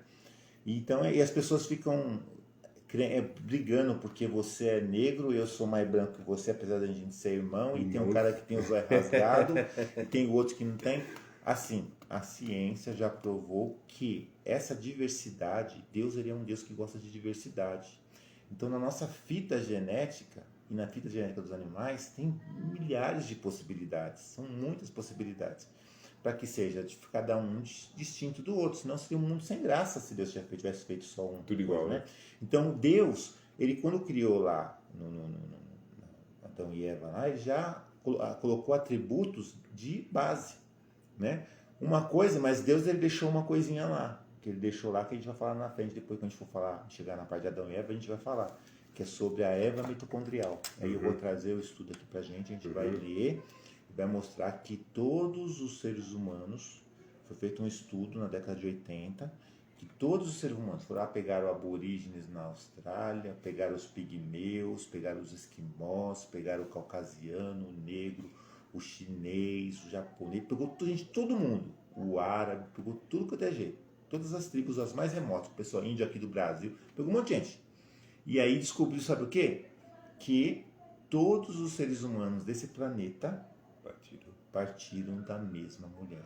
Então, e as pessoas ficam brigando porque você é negro, eu sou mais branco que você, apesar de a gente ser irmão. E tem um cara que tem os olhos rasgados, e tem o outro que não tem. Assim, a ciência já provou que essa diversidade, Deus ele é um Deus que gosta de diversidade. Então, na nossa fita genética e na fita genética dos animais, tem milhares de possibilidades, são muitas possibilidades, para que seja de cada um distinto do outro, senão seria um mundo sem graça se Deus tivesse feito só um. Tudo igual, né? Então, Deus, ele quando criou lá Adão Adão e Eva lá, ele já colocou atributos de base, né? Uma coisa, mas Deus ele deixou uma coisinha lá, que ele deixou lá que a gente vai falar na frente, depois que a gente for falar, chegar na parte de Adão e Eva, a gente vai falar, que é sobre a Eva mitocondrial. Aí eu vou trazer o estudo aqui pra gente, a gente vai ler e vai mostrar que todos os seres humanos, foi feito um estudo na década de 80, que todos os seres humanos foram lá, pegaram aborígenes na Austrália, pegaram os pigmeus, pegaram os esquimós, pegaram o caucasiano, o negro, o chinês, o japonês, pegou tudo, gente, todo mundo, o árabe, pegou tudo quanto é jeito, todas as tribos, as mais remotas, o pessoal índio aqui do Brasil, pegou um monte de gente. E aí descobriu, sabe o quê? Que todos os seres humanos desse planeta partiram da mesma mulher.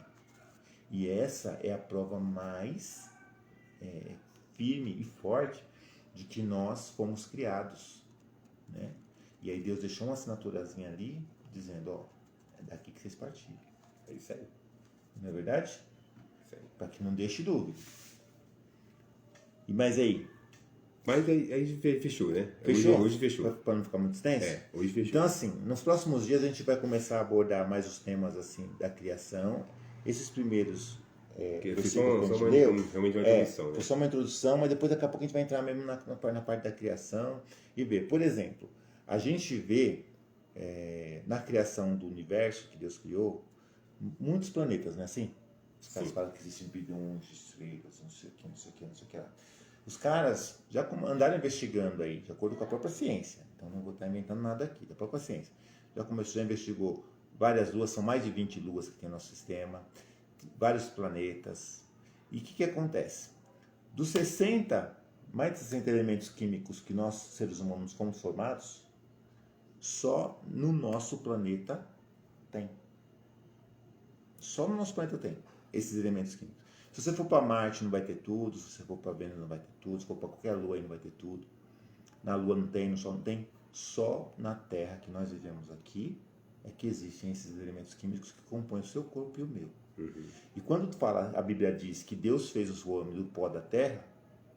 E essa é a prova mais firme e forte de que nós fomos criados, né? E aí Deus deixou uma assinaturazinha ali, dizendo, ó, é daqui que vocês partiram. É isso aí. Não é verdade? Isso aí. Para que não deixe dúvida. E mas aí? Mas aí fechou, né? Fechou? Hoje fechou. Para não ficar muito extenso? Hoje fechou. Então assim, nos próximos dias a gente vai começar a abordar mais os temas assim da criação. Esses primeiros realmente uma introdução, né? Foi só uma introdução, mas depois daqui a pouco a gente vai entrar mesmo na parte da criação e ver. Por exemplo, a gente vê na criação do universo que Deus criou, muitos planetas, não é assim? Os caras falam que existem bilhões de estrelas, não sei o que, não sei o que, não sei o que lá. Os caras já andaram investigando aí, de acordo com a própria ciência, então não vou estar inventando nada aqui, da própria ciência. Já investigou várias luas, são mais de 20 luas que tem no nosso sistema, vários planetas. E o que acontece? Dos mais de 60 elementos químicos que nós, seres humanos, fomos formados, só no nosso planeta tem. Só no nosso planeta tem esses elementos químicos. Se você for para Marte não vai ter tudo, se você for para Vênus não vai ter tudo, se for para qualquer lua aí não vai ter tudo. Na Lua não tem, no Sol não tem. Só na Terra que nós vivemos aqui é que existem esses elementos químicos que compõem o seu corpo e o meu. E quando a Bíblia diz que Deus fez o homem do pó da terra,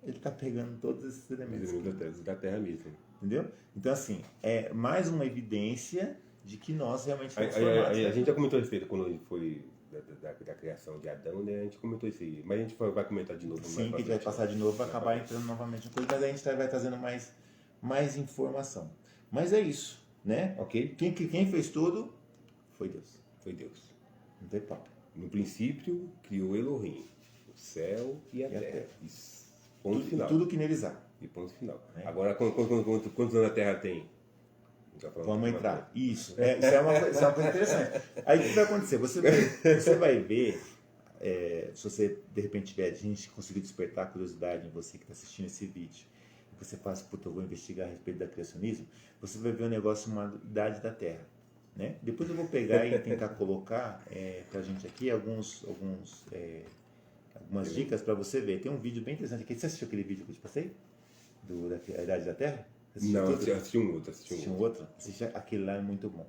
ele está pegando todos esses elementos da terra mesmo. Entendeu? Então, assim, é mais uma evidência de que nós realmente fomos formados. A gente já comentou a respeito quando foi da criação de Adão, né? A gente comentou isso aí. Mas a gente vai comentar de novo. Sim, que a gente vai passar de novo, vai acabar entrando novamente em coisa, mas aí a gente vai trazendo mais informação. Mas é isso, né? Ok. Quem fez tudo foi Deus. Foi Deus. Não tem papo. No princípio, criou Elohim, o céu e a terra. Isso. Ponto final. Tudo que neles há. E ponto final. Agora, quantos anos a terra tem? Vamos entrar. Isso é uma coisa interessante. Aí o que vai acontecer? Você vai ver, se você de repente tiver, a gente conseguir despertar a curiosidade em você que está assistindo esse vídeo, e você fala assim, puta, eu vou investigar a respeito da criacionismo, você vai ver um negócio chamado Idade da Terra. Né? Depois eu vou pegar e tentar colocar pra gente aqui algumas dicas para você ver. Tem um vídeo bem interessante aqui. Você assistiu aquele vídeo que eu te passei? Da Idade da Terra? Não, assisti um outro. Aquele lá é muito bom.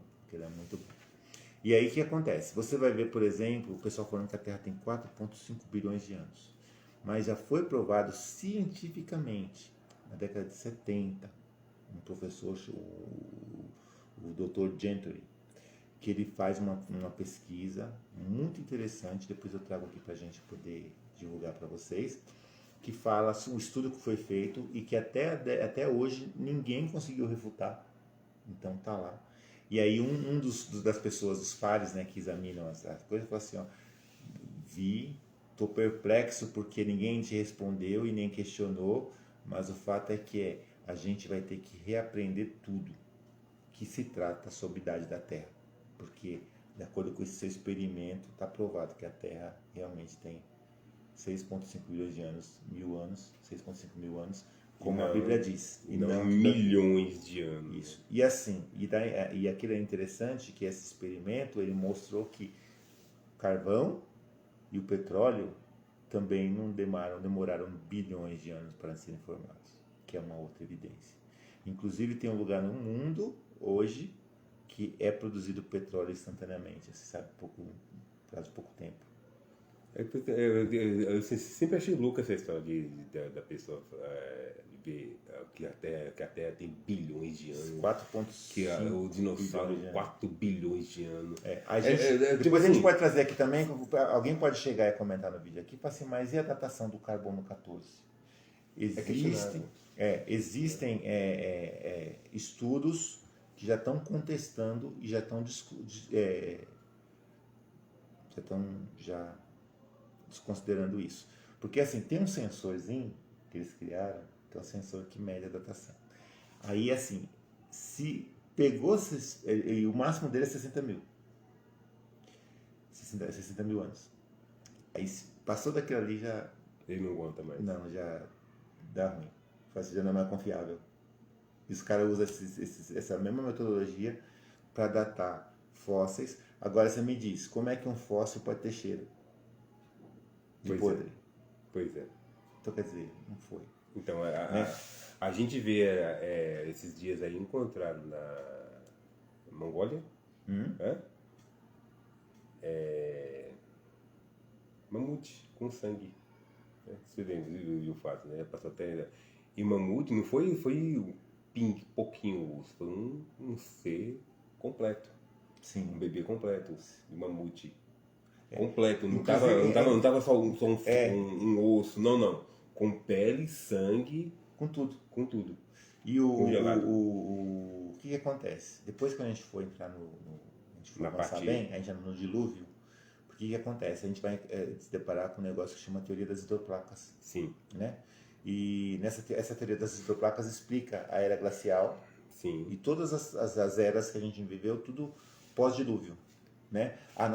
E aí o que acontece? Você vai ver, por exemplo, o pessoal falando que a Terra tem 4,5 bilhões de anos. Mas já foi provado cientificamente, na década de 70, um professor, o Dr. Gentry, que ele faz uma pesquisa muito interessante, depois eu trago aqui para a gente poder divulgar para vocês, que fala o estudo que foi feito e que até hoje ninguém conseguiu refutar. Então tá lá. E aí das pessoas, dos pares, né, que examinam as coisas, fala assim, ó, tô perplexo porque ninguém te respondeu e nem questionou, mas o fato é que a gente vai ter que reaprender tudo que se trata sobre a idade da Terra. Porque, de acordo com esse seu experimento, está provado que a Terra realmente tem 6,5 bilhões de anos, 6,5 mil anos, como a Bíblia diz. E não milhões de anos. Isso. E assim, e aquilo é interessante, que esse experimento, ele mostrou que o carvão e o petróleo também não demoraram bilhões de anos para serem formados, que é uma outra evidência. Inclusive, tem um lugar no mundo, hoje, que é produzido petróleo instantaneamente, você sabe, faz pouco tempo. Eu sempre achei louca essa história da pessoa ver que a Terra tem bilhões de anos. 4,5 Que o dinossauro bilhões de anos. 4 bilhões de anos. Depois tipo a gente assim, pode trazer aqui também, alguém pode chegar e comentar no vídeo aqui, para assim, mas e a datação do carbono 14? questionável. Existem estudos que já estão contestando e já estão já desconsiderando isso. Porque assim, tem um sensorzinho que eles criaram, que é um sensor que mede a datação. Aí assim, se pegou, e o máximo dele é 60 mil. 60 mil anos. Aí se passou daquilo ali já... Ele não aguenta mais. Não, já dá ruim. Já não é mais confiável. E os caras usam essa mesma metodologia para datar fósseis. Agora você me diz, como é que um fóssil pode ter cheiro de podre? Pois é. Então quer dizer, não foi. Então, a gente vê esses dias aí encontraram na Mongólia, mamute com sangue. Né? Você viu o fato, né? Passou até... E mamute não foi pouquinho osso, foi um ser completo. Sim. Um bebê completo, de mamute. Completo, não Inclusive, tava só um osso, não. Com pele, sangue, com tudo. com tudo. E Congelado. o que acontece? Depois que a gente for entrar a gente for avançar bem, a gente entra no dilúvio, o que acontece? A gente vai se deparar com um negócio que chama teoria das hidroplacas. Sim. Né? E essa teoria das hidroplacas explica a era glacial. Sim. E todas as eras que a gente viveu, tudo pós-dilúvio. Né? É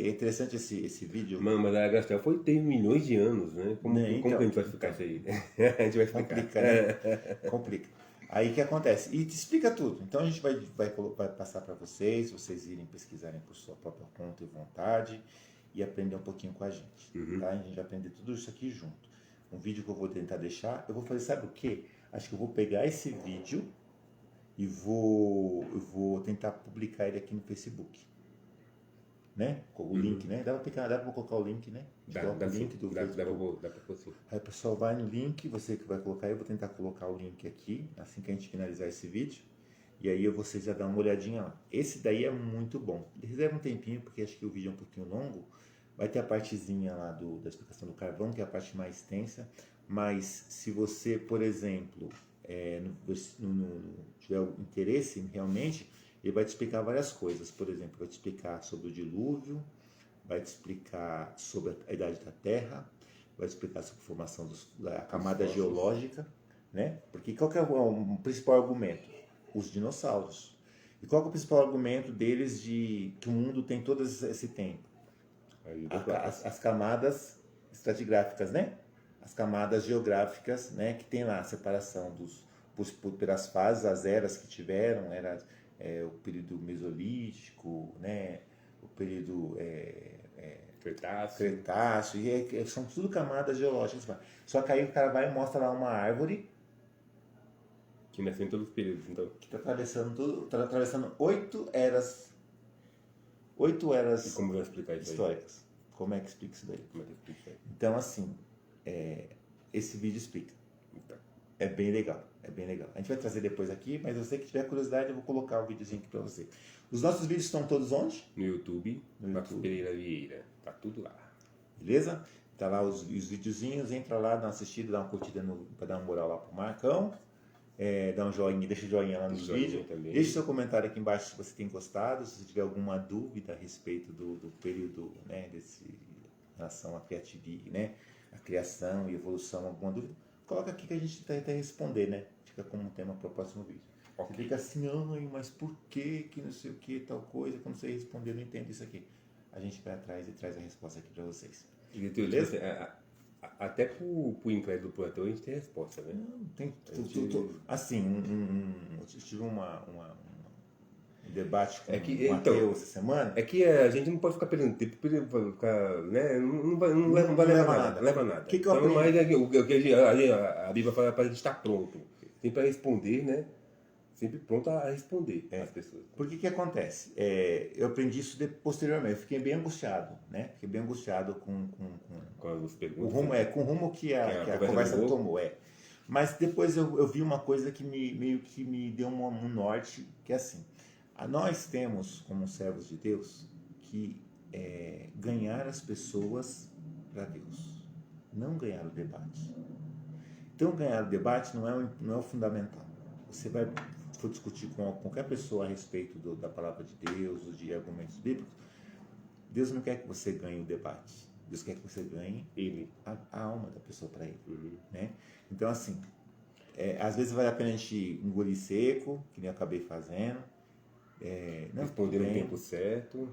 interessante esse vídeo. Mas a era glacial tem milhões de anos, né? Como que a gente vai explicar isso aí? A gente vai explicar. Complica, né? Complica. Aí o que acontece? E te explica tudo. Então a gente vai passar para vocês irem pesquisarem por sua própria conta e vontade e aprender um pouquinho com a gente. Tá? A gente vai aprender tudo isso aqui junto. Um vídeo que eu vou tentar deixar, eu vou fazer, sabe o quê? Acho que eu vou pegar esse vídeo e vou tentar publicar ele aqui no Facebook. Né? Com o link, né? Dá pra colocar o link, né? Dá o link do Facebook. Dá pra pôr sim. Aí o pessoal vai no link, você que vai colocar, eu vou tentar colocar o link aqui, assim que a gente finalizar esse vídeo. E aí vocês já dão uma olhadinha lá. Esse daí é muito bom. Reserva um tempinho, porque acho que o vídeo é um pouquinho longo. Vai ter a partezinha lá da explicação do carvão, que é a parte mais extensa. Mas se você, por exemplo, tiver interesse realmente, ele vai te explicar várias coisas. Por exemplo, vai te explicar sobre o dilúvio, vai te explicar sobre a idade da Terra, vai te explicar sobre a formação da camada geológica, né? Porque qual que é o principal argumento? Os dinossauros. E qual que é o principal argumento deles de que o mundo tem todo esse tempo? As camadas estratigráficas, né? As camadas geográficas, né? Que tem lá a separação pelas fases, as eras que tiveram, o período mesolítico, né? O período Cretáceo, e são tudo camadas geológicas. Só que aí o cara vai e mostra lá uma árvore que nasceu em todos os períodos, então. Que está atravessando 8 eras. 8 eras e como vai explicar isso históricas. Aí? Como é que explica isso daí? Como é que explica isso aí? Então, assim, esse vídeo explica. Então. É bem legal, é bem legal. A gente vai trazer depois aqui, mas você que tiver curiosidade, eu vou colocar o videozinho aqui para você. Os nossos vídeos estão todos onde? No YouTube, Marcos Pereira Vieira. Tá tudo lá. Beleza? Tá lá os videozinhos, entra lá, dá uma assistida, dá uma curtida para dar uma moral lá pro Marcão. Dá um joinha, deixa o joinha lá no vídeo. Deixe seu comentário aqui embaixo se você tem gostado, se você tiver alguma dúvida a respeito do período, né, em relação à criatividade, né, a criação e evolução, alguma dúvida, coloca aqui que a gente tenta responder, né? Fica como tema para o próximo vídeo. Okay. Você fica assim, ai, mas por que não sei o que, tal coisa, quando você responder, eu não entendo isso aqui. A gente vai atrás e traz a resposta aqui para vocês. Beleza? Até pro incrédulo pro ateu a gente tem resposta, né? Não, tem tudo. Assim, eu tive um debate com o ateu essa semana. É que a gente não pode ficar perdendo tempo, ficar, né? Não vai levar nada. Leva nada. Que então, mas o que a Bíblia fala para a gente estar pronto. Sempre para responder, né? Sempre pronto a responder às pessoas. Por que acontece? Eu aprendi isso posteriormente. Eu fiquei bem angustiado, né? Fiquei bem angustiado com as perguntas. Com o rumo que a conversa tomou. Mas depois eu vi uma coisa que meio que me deu um norte, que é assim, nós temos, como servos de Deus, que ganhar as pessoas para Deus, não ganhar o debate. Então, ganhar o debate não é o fundamental. Você for discutir com qualquer pessoa a respeito da palavra de Deus, ou de argumentos bíblicos, Deus não quer que você ganhe o debate. Deus quer que você ganhe a alma da pessoa para ele. Né? Então, assim, às vezes vale a pena a gente engolir seco, que nem eu acabei fazendo. Responder no tempo certo.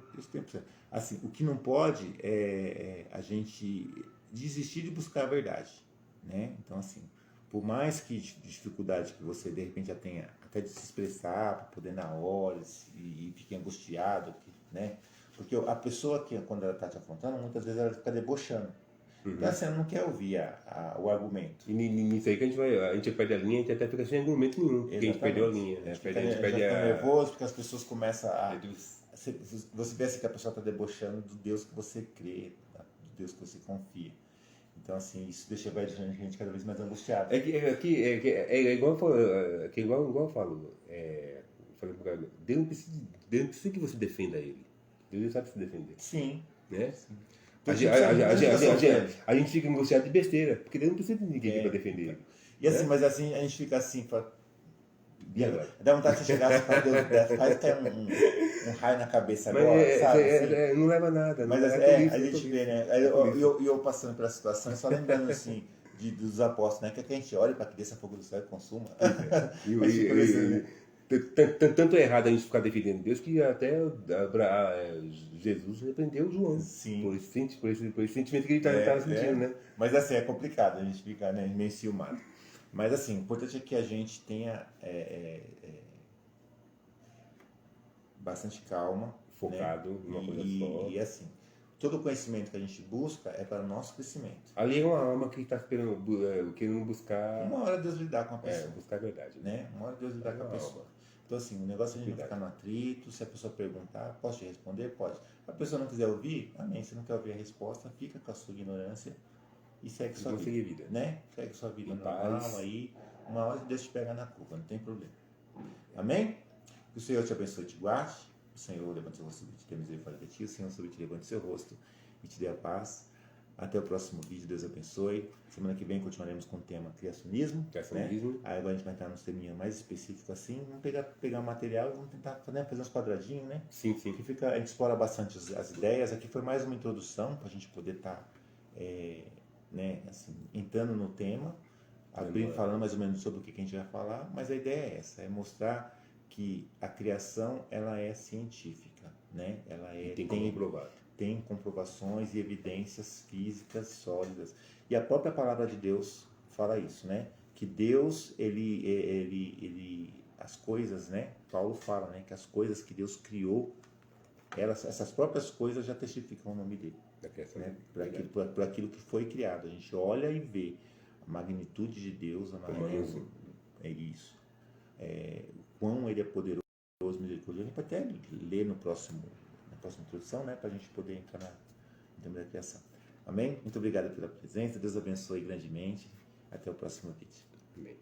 Assim, o que não pode é a gente desistir de buscar a verdade. Né? Então, assim, por mais que dificuldade que você de repente já tenha até de se expressar para poder na hora e fique angustiado, né? Porque a pessoa que quando ela está te afrontando, muitas vezes ela fica debochando. Então assim, ela não quer ouvir o argumento. E nisso aí que a gente perde a linha, a gente até fica sem argumento nenhum, porque a gente perdeu a linha. A gente fica nervoso porque as pessoas começam a... Você pensa que a pessoa está debochando do Deus que você crê, tá? Do Deus que você confia. Então, assim, isso deixa a gente cada vez mais angustiado. É igual eu falo. Deus não precisa que você defenda ele. Deus sabe se defender. Sim. Né? Sim. A gente fica angustiado de besteira, porque Deus não precisa de ninguém para defender ele. E assim, mas assim, a gente fica assim, dá vontade de chegar assim, para Deus, faz até um raio na cabeça agora, sabe? Assim? Não leva nada. Mas a gente vê, né? Eu passando pela situação, só lembrando assim, dos apóstolos, né? Que a gente olha para que desça fogo do céu e consuma. Tanto é errado a gente ficar defendendo Deus que até Jesus repreendeu João. Sim. Por esse sentimento que ele estava sentindo, né? Mas assim, é complicado, a gente fica, né, meio ciumado. Mas assim, o importante é que a gente tenha bastante calma. Focado, né? Numa coisa só. E assim, todo o conhecimento que a gente busca é para o nosso crescimento. Ali é uma alma que está querendo buscar... Uma hora Deus lidar com a pessoa. Buscar a verdade. Né? Uma hora Deus lidar com a pessoa. Então assim, o negócio é a gente não ficar no atrito. Se a pessoa perguntar, posso te responder? Pode. Se a pessoa não quiser ouvir, amém. Se não quer ouvir a resposta, fica com a sua ignorância e segue sua vida. Né? Segue sua vida normal aí. Uma hora Deus te pega na curva, não tem problema. Amém? Que o Senhor te abençoe e te guarde. O Senhor levante seu rosto e te dê misericórdia de ti. O Senhor sobre te levante seu rosto e te dê a paz. Até o próximo vídeo. Deus abençoe. Semana que vem continuaremos com o tema criacionismo. Né? Aí agora a gente vai entrar num teminha mais específico assim. Vamos pegar material e vamos tentar fazer uns quadradinhos, né? Sim. Que a gente explora bastante as ideias. Aqui foi mais uma introdução para a gente poder estar né, assim, entrando no tema, falando mais ou menos sobre o que a gente vai falar. Mas a ideia é essa, é mostrar que a criação ela é científica, né? Ela tem comprovações e evidências físicas sólidas. E a própria palavra de Deus fala isso, né? Que Deus, as coisas, né? Paulo fala, né? Que as coisas que Deus criou, essas próprias coisas já testificam o nome dele. Né? Por aquilo que foi criado. A gente olha e vê a magnitude de Deus, é isso. O quão ele é poderoso, misericordioso. A gente pode até ler na próxima introdução, né, para a gente poder entrar no tema da criação. Amém? Muito obrigado pela presença. Deus abençoe grandemente. Até o próximo vídeo. Amém.